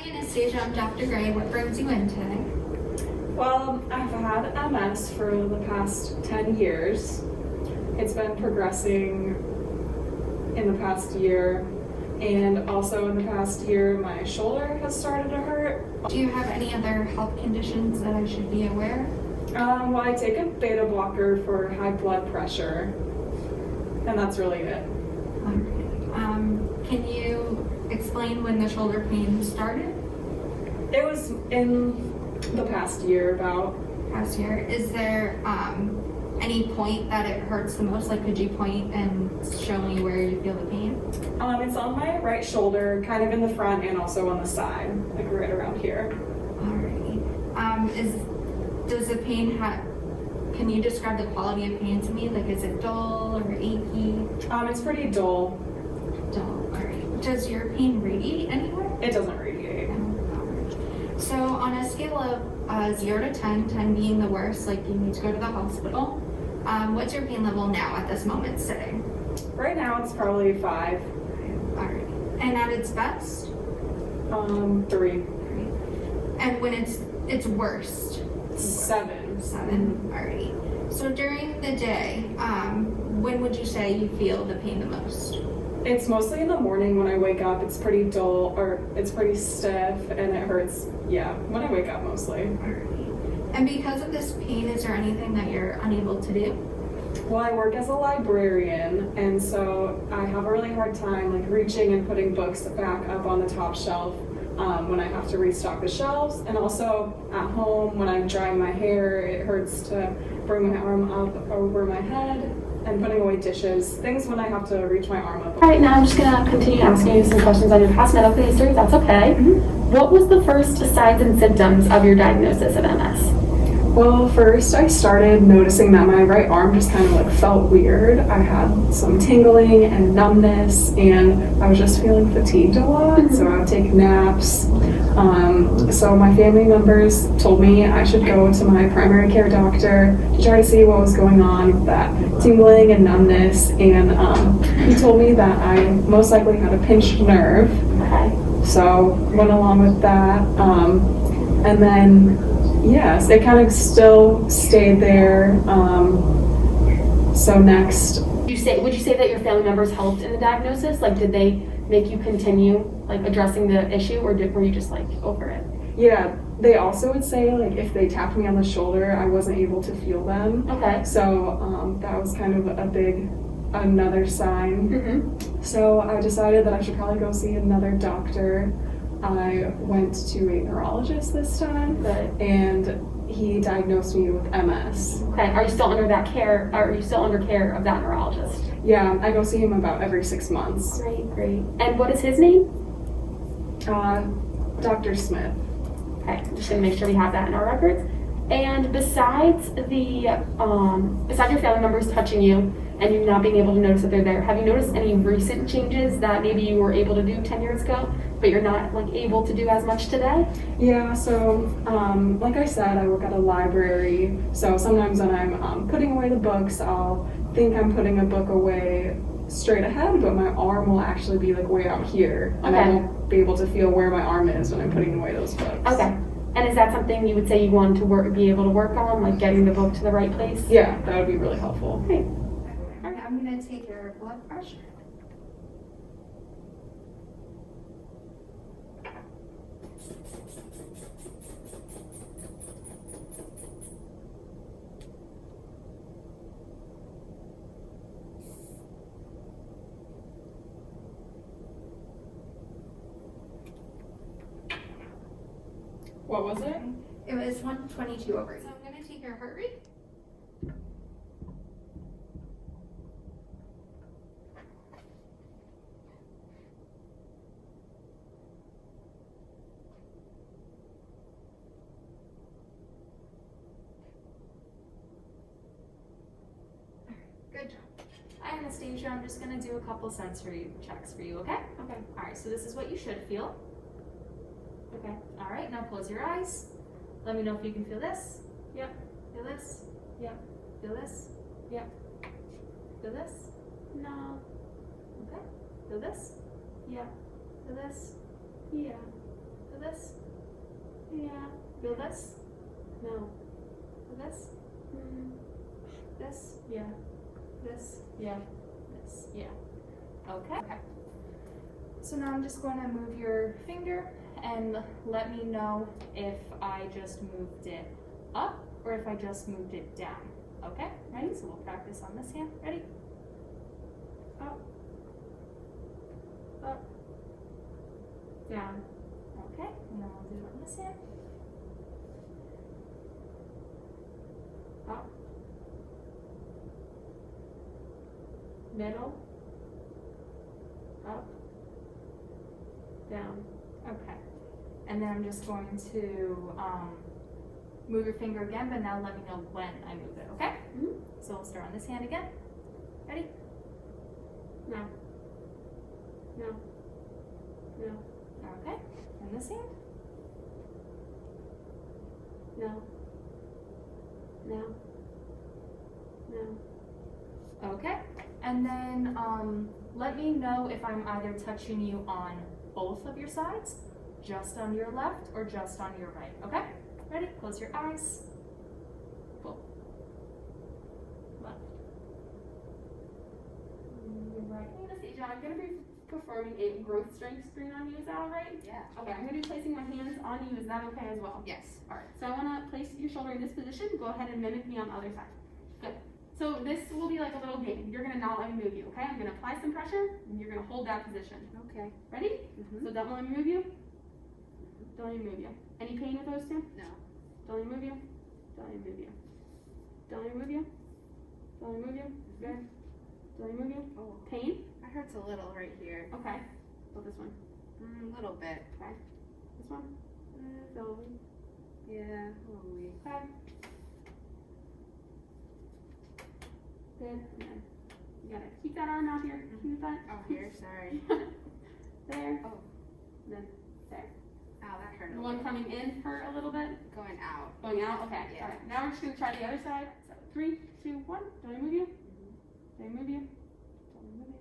Anastasia, I'm Dr. Gray. What brings you in today? Well, I've had MS for the past 10 years. It's been progressing in the past year, and also in the past year, my shoulder has started to hurt. Do you have any other health conditions that I should be aware of? Well, I take a beta blocker for high blood pressure, and that's really it. All right. Can you explain when the shoulder pain started? It was in the past year about. Past year. Is there any point that it hurts the most? Like, could you point and show me where you feel the pain? It's on my right shoulder, kind of in the front and also on the side, like right around here. Alrighty. Does the pain can you describe the quality of pain to me? Like, is it dull or achy? It's pretty dull. Dull. Alright. Does your pain radiate anywhere? It doesn't radiate. So on a scale of 0 to 10, 10 being the worst, like you need to go to the hospital, what's your pain level now at this moment sitting? Right now it's probably 5. Alright. And at its best? 3. And when it's worst? 7. 7. Alrighty. So during the day, when would you say you feel the pain the most? It's mostly in the morning when I wake up. It's pretty dull, or it's pretty stiff, and it hurts. Yeah, when I wake up mostly. Alrighty. And because of this pain, is there anything that you're unable to do? Well, I work as a librarian, and so I have a really hard time like reaching and putting books back up on the top shelf when I have to restock the shelves. And also at home when I'm drying my hair, it hurts to bring my arm up over my head. And putting away dishes, things when I have to reach my arm up. All right, now I'm just gonna continue asking you some questions on your past medical history, if that's okay. What was the first signs and symptoms of your diagnosis of MS? Well, first I started noticing that my right arm just kind of like felt weird. I had some tingling and numbness, and I was just feeling fatigued a lot, so I would take naps. So my family members told me I should go to my primary care doctor to try to see what was going on with that tingling and numbness, and he told me that I most likely had a pinched nerve. Okay. So went along with that, and then yes, it kind of still stayed there. So next, Would you say that your family members helped in the diagnosis? Like, did they make you continue like addressing the issue, or were you just like over it? yeah, they also would say like if they tapped me on the shoulder, I wasn't able to feel them. Okay. So that was kind of another sign. So I decided that I should probably go see another doctor. I went to a neurologist this time, and he diagnosed me with MS. Okay. Are you still under that care? Are you still under care of that neurologist? Yeah, I go see him about every 6 months. Great. And what is his name? Dr. Smith. Okay, just gonna make sure we have that in our records. And besides your family members touching you and you not being able to notice that they're there, have you noticed any recent changes that maybe you were able to do 10 years ago, but you're not like able to do as much today? Yeah, so like I said, I work at a library, so sometimes when I'm putting away the books, I'll think I'm putting a book away straight ahead, but my arm will actually be like way out here, and I won't be able to feel where my arm is when I'm putting away those books. Okay. And is that something you would say you want to be able to work on, like getting the book to the right place? Yeah, that would be really helpful. Great. I'm going to take your blood pressure. What was it? It was 122 over. So I'm going to take your heart rate. Good job. Hi, Anastasia. I'm just going to do a couple sensory checks for you, okay? Okay. All right, so this is what you should feel. Okay. All right, now close your eyes. Let me know if you can feel this. Yep. Feel this? Yep. Feel this? Yep. Feel this? No. Okay. Feel this? Yeah. Feel this? Yeah. Feel Feel this? Yeah. Feel this? No. Feel this? This? Yeah. This? Yeah. This? Yeah. Okay. So now I'm just going to move your finger and let me know if I just moved it up or if I just moved it down. Okay? Ready? So we'll practice on this hand. Ready? Up. Up. Down. Okay? And then we'll do it on this hand. Up. Middle. Up. Down. Okay. And then I'm just going to move your finger again, but now let me know when I move it, okay? So we'll start on this hand again. Ready? No. No. No. Okay. And this hand? No. No. No. Okay. And then let me know if I'm either touching you on both of your sides, just on your left, or just on your right. Okay? Ready? Close your eyes. Pull. Left. Right. Anastasia, I'm going to be performing a growth strength screen on you. Is that all right? Yeah. Okay, I'm going to be placing my hands on you. Is that okay as well? Yes. All right. So I want to place your shoulder in this position. Go ahead and mimic me on the other side. Good. So this will be like a little game. You're going to not let me move you, okay? I'm going to apply some pressure, and you're going to hold that position. Okay. Ready? So don't let me move you. Don't let me move you. Any pain with those two? No. Don't let me move you. Don't let me move you. Don't let me move you. Don't let me move you. Good. Don't let me move you. Oh, Pain? it hurts a little right here. Okay. Feel this one. A little bit. Okay. This one. Feel. Yeah, a little weak. Okay. Good. And then you gotta keep that arm out here. Keep that. Oh, here, sorry. There. Oh. And then there. Ow, that hurt a The little. one coming in hurt a little bit. Going out. Going out. Okay. Yeah. All right. Now we're just gonna try the other side. So 3, 2, 1. Don't I move you? Don't I move you? Don't I move you?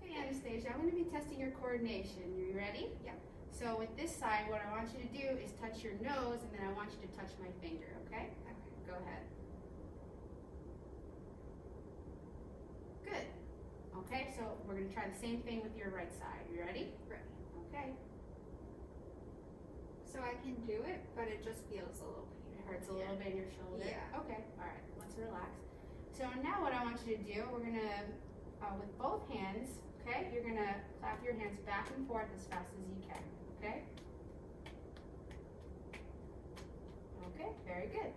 Okay, Anastasia, I'm going to be testing your coordination. You ready? Yeah. So with this side, what I want you to do is touch your nose, and then I want you to touch my finger, okay? Okay. Go ahead. Good. Okay, so we're going to try the same thing with your right side. You ready? Ready. Okay. So I can do it, but it just feels a little It painful. hurts a little bit in your shoulder. Yeah. Okay. All right. Let's relax. So now what I want you to do, we're going to, with both hands, okay, you're going to clap your hands back and forth as fast as you can. Okay? Okay, very good.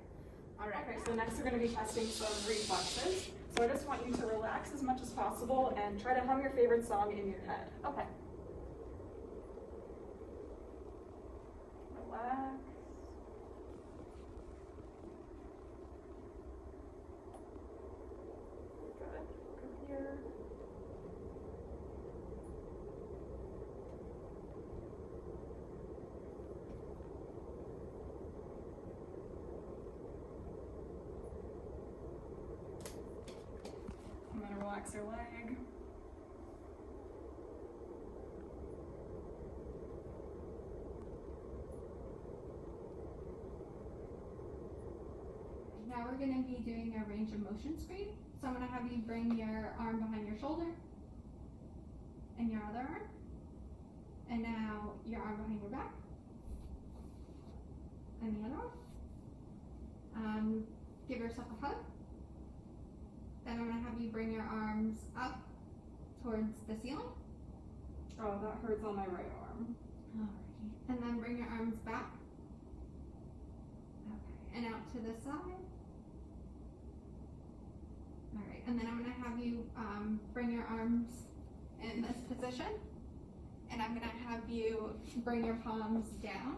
All right. Okay, so next we're going to be testing some reflexes. So I just want you to relax as much as possible and try to hum your favorite song in your head. Okay. Relax. Good. Go here. I'm going to relax your leg. Now we're going to be doing a range of motion screen. So I'm going to have you bring your arm behind your shoulder and your other arm. And now your arm behind your back and the other arm. Give yourself a hug. Then I'm going to have you bring your arms up towards the ceiling. Oh, that hurts on my right arm. Alrighty. And then bring your arms back. Okay. And out to the side. Alright. And then I'm going to have you bring your arms in this position. And I'm going to have you bring your palms down.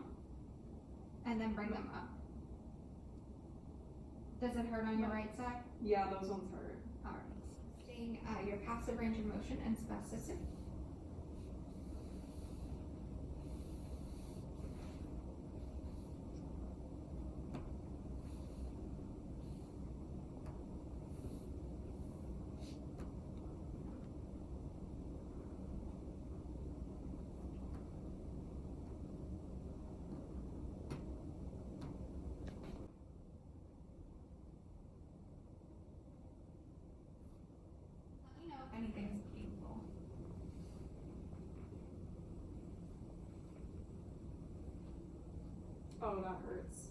And then bring them up. Does it hurt on your right side? Yeah, those ones hurt. Alright. Seeing your passive range of motion and spasticity. Oh, that hurts.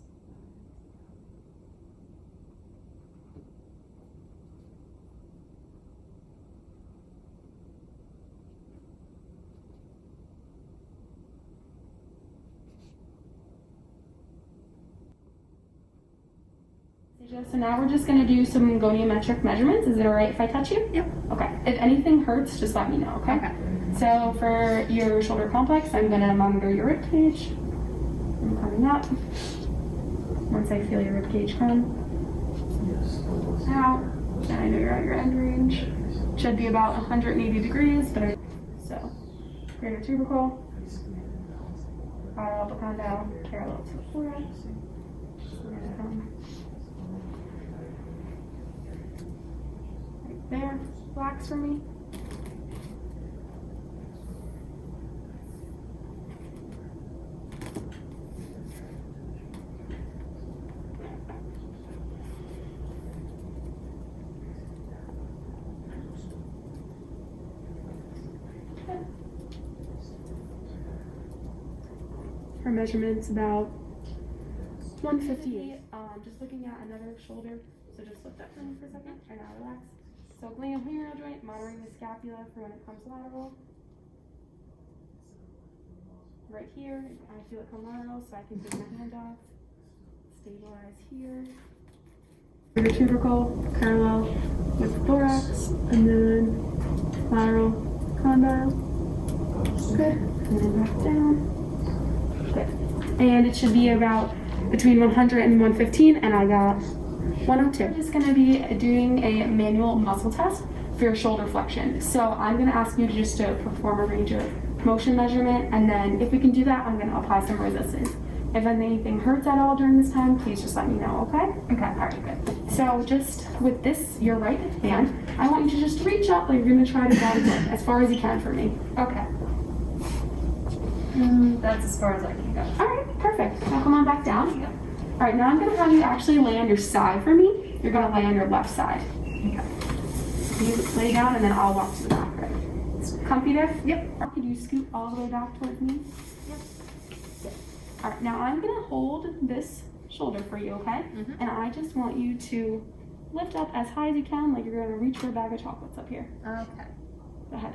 So now we're just gonna do some goniometric measurements. Is it alright if I touch you? Yep. Okay. If anything hurts, just let me know, okay? Okay. So for your shoulder complex, I'm gonna monitor your rib cage. I'm coming up. Once I feel your rib cage come out, then I know you're at your end range. Should be about 180 degrees, but so greater tubercle, lateral epicondyle, parallel to the thorax. Right there, relax for me. Her measurement's about 158. Just looking at another shoulder. So just lift up for me for a second. And now relax. So glenohumeral joint, monitoring the scapula for when it comes lateral. Right here, I feel it come lateral, so I can take my hand off. Stabilize here. Your tubercle, parallel with thorax, and then lateral condyle. Good. And then back down. Good. And it should be about between 100 and 115, and I got 102. We're just going to be doing a manual muscle test for your shoulder flexion. So I'm going to ask you to just to perform a range of motion measurement, and then if we can do that, I'm going to apply some resistance. If anything hurts at all during this time, please just let me know, okay? Okay, all right, good. So just with this, your right hand, I want you to just reach up, like you're going to try to bend it as far as you can for me. Okay. That's as far as I can go. All right, perfect. Now come on back down. Yep. All right, now I'm gonna have you actually lay on your side for me. You're gonna lay on your left side. Okay. You lay down and then I'll walk to the back, right? It's comfy there? Yep. Could you scoot all the way back towards me? Yep. Good. All right, now I'm gonna hold this shoulder for you, okay? Mhm. And I just want you to lift up as high as you can, like you're gonna reach for a bag of chocolates up here. Okay. Go ahead.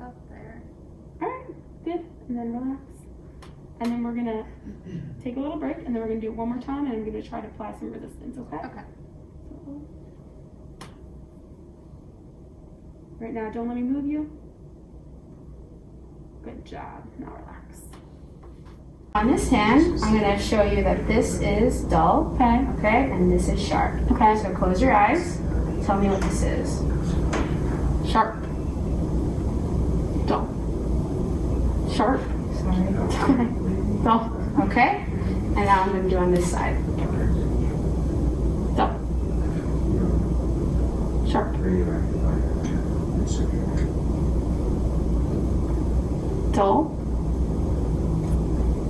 Up there. All right, good. And then relax. And then we're gonna take a little break, and then we're gonna do it one more time, and I'm gonna try to apply some resistance, okay? Okay. So, right now, don't let me move you. Good job. Now relax. On this hand, I'm gonna show you that this is dull, Okay. okay, and this is sharp. Okay. So close your eyes. Tell me what this is. Sharp. Dull. Sharp. Sorry. Dull. Okay. And now I'm gonna do on this side. Dull. Sharp. Dull.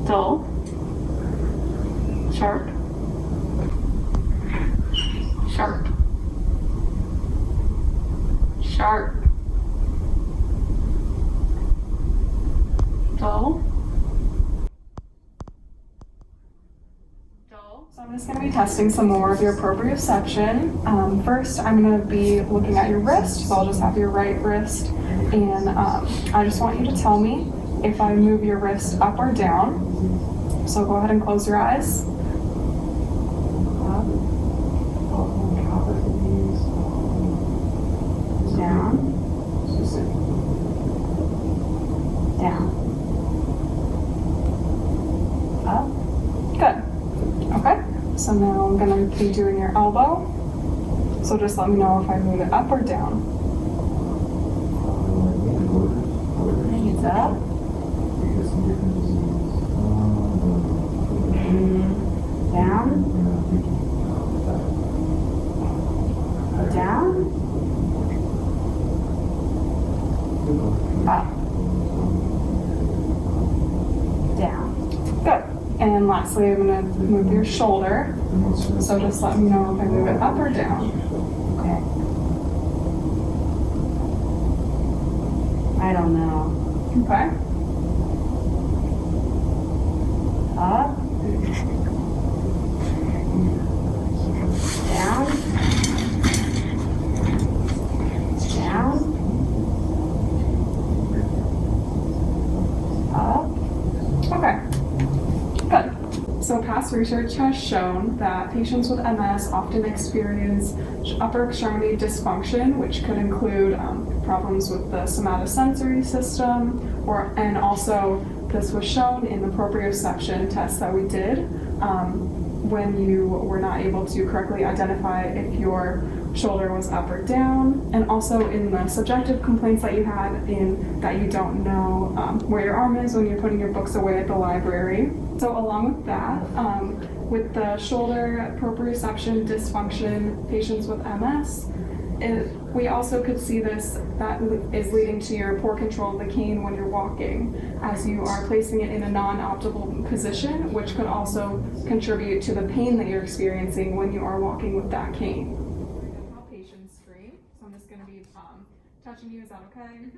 Dull. Sharp. Sharp. Sharp. Dull. Dull. So I'm just going to be testing some more of your proprioception. First, I'm going to be looking at your wrist. So I'll just have your right wrist. And I just want you to tell me if I move your wrist up or down. So go ahead and close your eyes. Up. Down. Down. Up. Good. Okay. So now I'm going to be doing your elbow. So just let me know if I move it up or down. I think it's up. Down. Down. Up. Down. Good. And lastly, I'm going to move your shoulder. So just let me know if I move it up or down. Okay. I don't know. Okay. up, down, down, up. Okay, good. So past research has shown that patients with MS often experience upper extremity dysfunction, which could include problems with the somatosensory system, and also this was shown in the proprioception test that we did when you were not able to correctly identify if your shoulder was up or down, and also in the subjective complaints that you had in that you don't know where your arm is when you're putting your books away at the library. So along with that, with the shoulder proprioception dysfunction patients with MS, we also could see this that is leading to your poor control of the cane when you're walking, as you are placing it in a non-optimal position, which could also contribute to the pain that you're experiencing when you are walking with that cane. Palpation screen. So I'm just going to be touching you. Is that okay? Mm-hmm.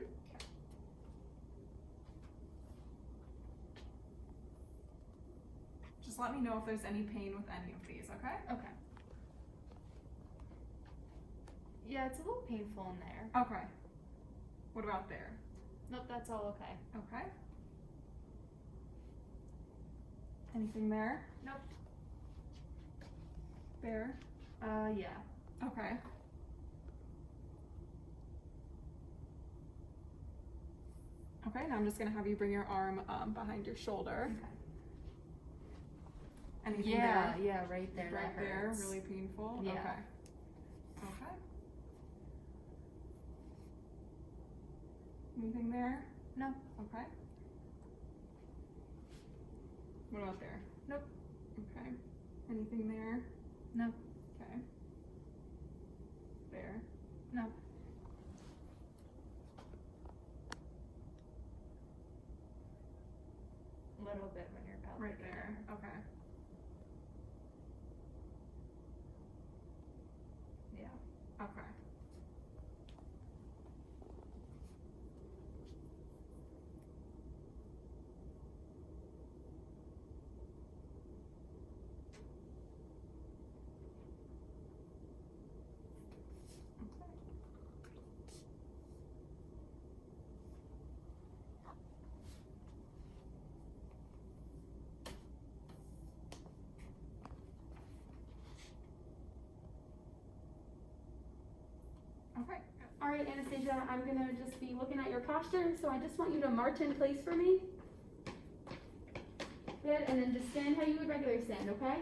Just let me know if there's any pain with any of these, okay? Okay. Yeah, it's a little painful in there. Okay. What about there? Nope, that's all okay. Okay. Anything there? Nope. There? Yeah. Okay. Okay, now I'm just gonna have you bring your arm behind your shoulder. Okay. Anything Yeah, there? yeah, right there. Right that there, hurts. really painful? Yeah. Okay. Okay. Anything there? No. Okay. What about there? Nope. Okay. Anything there? No. Okay. There? No. A little bit when you're palpating. Right there. Okay. Yeah. Okay. Okay. All right, Anastasia, I'm gonna just be looking at your posture, so I just want you to march in place for me. Good, and then just stand how you would regularly stand, okay?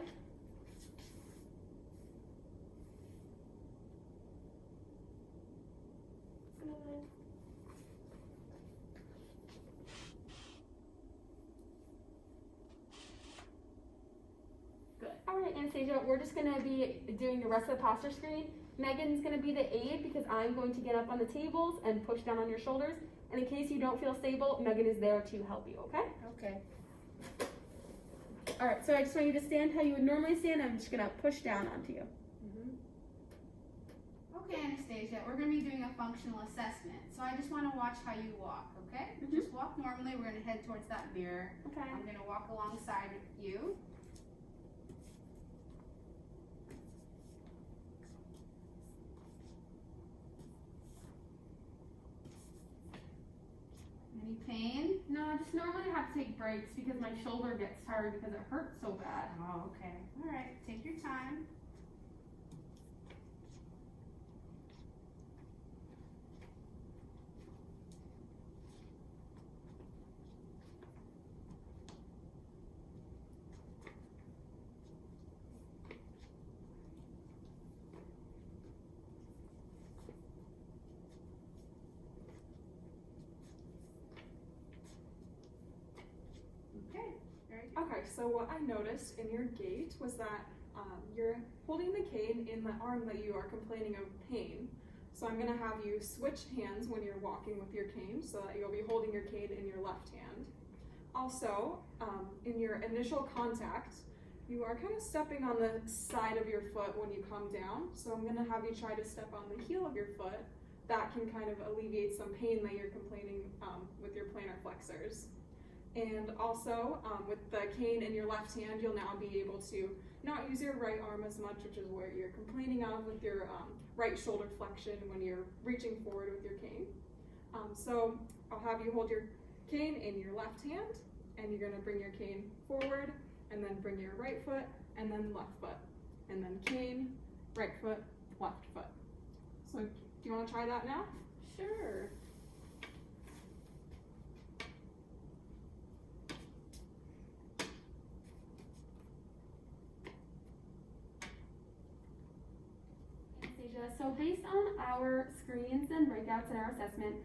Good. Good. All right, Anastasia, we're just gonna be doing the rest of the posture screen. Megan's gonna be the aide because I'm going to get up on the tables and push down on your shoulders. And in case you don't feel stable, Megan is there to help you, okay? Okay. All right, so I just want you to stand how you would normally stand. I'm just gonna push down onto you. Okay, Anastasia, we're going to be doing a functional assessment. So I just want to watch how you walk, okay? Mhm. Just walk normally. We're going to head towards that mirror. Okay. I'm going to walk alongside you. Any pain? No, I just normally have to take breaks because my shoulder gets tired because it hurts so bad. Oh, okay. All right, take your time. Okay, very good. Okay, so what I noticed in your gait was that you're holding the cane in the arm that you are complaining of pain. So I'm gonna have you switch hands when you're walking with your cane so that you'll be holding your cane in your left hand. Also, in your initial contact, you are kind of stepping on the side of your foot when you come down. So I'm gonna have you try to step on the heel of your foot. That can kind of alleviate some pain that you're complaining with your plantar flexors. And also, with the cane in your left hand, you'll now be able to not use your right arm as much, which is what you're complaining of with your right shoulder flexion when you're reaching forward with your cane. So I'll have you hold your cane in your left hand, and you're gonna bring your cane forward, and then bring your right foot, and then left foot. And then cane, right foot, left foot. So do you wanna try that now? Sure. Anastasia, so based on our screens and breakouts in our assessment,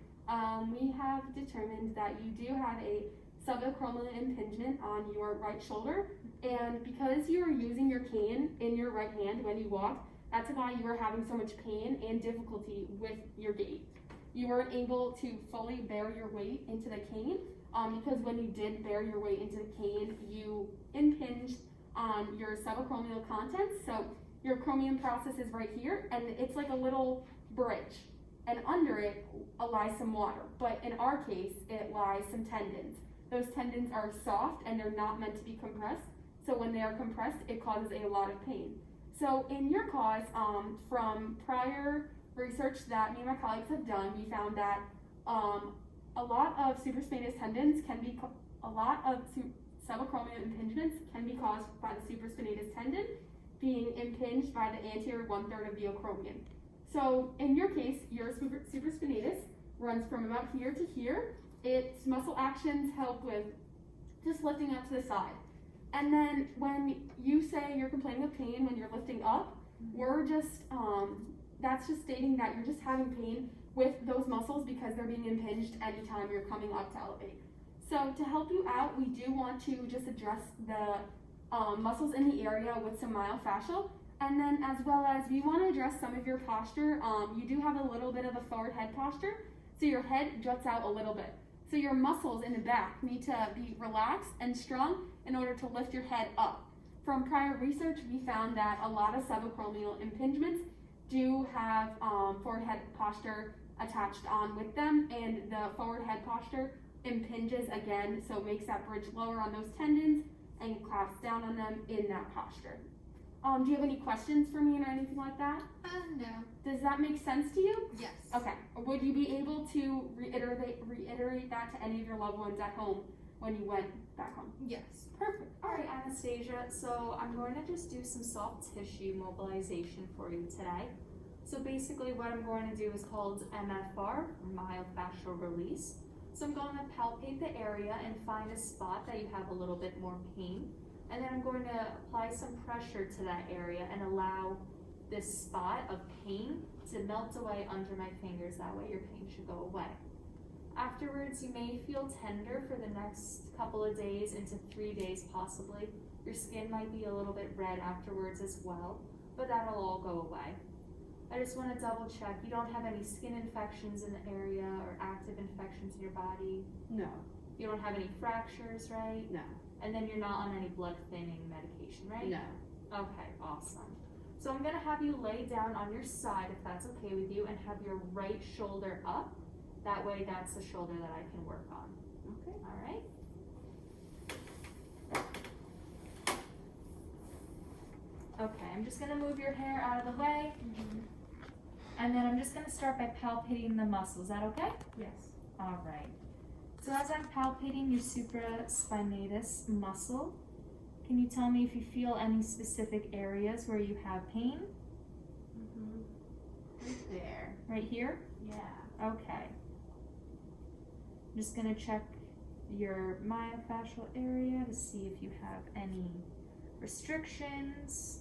we have determined that you do have a subacromial impingement on your right shoulder, and because you are using your cane in your right hand when you walk, that's why you are having so much pain and difficulty with your gait. You weren't able to fully bear your weight into the cane, because when you did bear your weight into the cane, you impinged on your subacromial contents. So your acromion process is right here, and it's like a little bridge, and under it lies some water, but in our case, it lies some tendons. Those tendons are soft and they're not meant to be compressed, so when they are compressed, it causes a lot of pain. So in your cause, from prior research that me and my colleagues have done, we found that a lot of supraspinatus tendons can be, subacromial impingements can be caused by the supraspinatus tendon being impinged by the anterior 1/3 of the acromion. So in your case, your supraspinatus runs from about here to here. Its muscle actions help with just lifting up to the side. And then when you say you're complaining of pain when you're lifting up, we're just, that's just stating that you're just having pain with those muscles because they're being impinged anytime you're coming up to elevate. So to help you out, we do want to just address the muscles in the area with some myofascial. And then as well as we want to address some of your posture. You do have a little bit of a forward head posture, so your head juts out a little bit. So your muscles in the back need to be relaxed and strong in order to lift your head up. From prior research, we found that a lot of subacromial impingements do have forward head posture attached on with them, and the forward head posture impinges again, so it makes that bridge lower on those tendons and clasps down on them in that posture. Do you have any questions for me or anything like that? No. Does that make sense to you? Yes. Okay. Would you be able to reiterate that to any of your loved ones at home when you went back home? Yes. Perfect. All right, Anastasia, so I'm going to just do some soft tissue mobilization for you today. So basically what I'm going to do is called MFR, or myofascial release. So I'm going to palpate the area and find a spot that you have a little bit more pain. And then I'm going to apply some pressure to that area and allow this spot of pain to melt away under my fingers. That way your pain should go away. Afterwards, you may feel tender for the next couple of days, into 3 days possibly. Your skin might be a little bit red afterwards as well, but that'll all go away. I just want to double check. You don't have any skin infections in the area or active infections in your body? No. You don't have any fractures, right? No. And then you're not on any blood thinning medication, right? No. Okay, awesome. So I'm gonna have you lay down on your side, if that's okay with you, and have your right shoulder up. That way that's the shoulder that I can work on. Okay. All right? Okay, I'm just gonna move your hair out of the way. And then I'm just gonna start by palpating the muscles. Is that okay? Yes. All right. So as I'm palpating your supraspinatus muscle, can you tell me if you feel any specific areas where you have pain? Right there. Right here? Yeah. Okay. I'm just gonna check your myofascial area to see if you have any restrictions.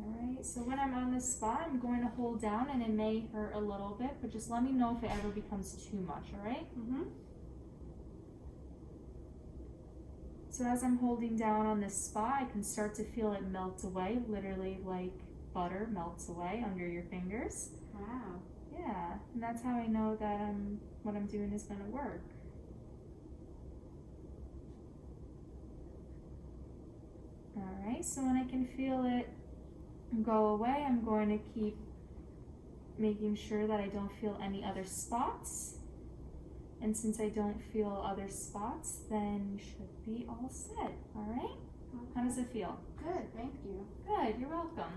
Alright, so when I'm on this spot, I'm going to hold down, and it may hurt a little bit, but just let me know if it ever becomes too much, alright? So as I'm holding down on this spot, I can start to feel it melt away, literally like butter melts away under your fingers. Wow. Yeah, and that's how I know that what I'm doing is going to work. Alright, so when I can feel it go away, I'm going to keep making sure that I don't feel any other spots. And since I don't feel other spots, then you should be all set, all right? How does it feel? Good, thank you. Good, you're welcome.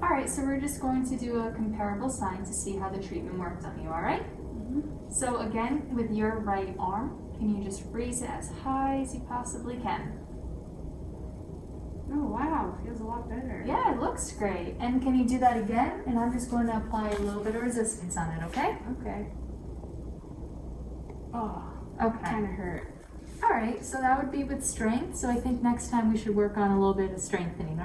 All right, so we're just going to do a comparable sign to see how the treatment worked on you, all right? So again, with your right arm, can you just raise it as high as you possibly can? Oh wow, feels a lot better. Yeah, it looks great. And can you do that again? And I'm just going to apply a little bit of resistance on it, okay? Okay. Oh, Okay. kind of hurt. All right, so that would be with strength. So I think next time we should work on a little bit of strengthening, all right?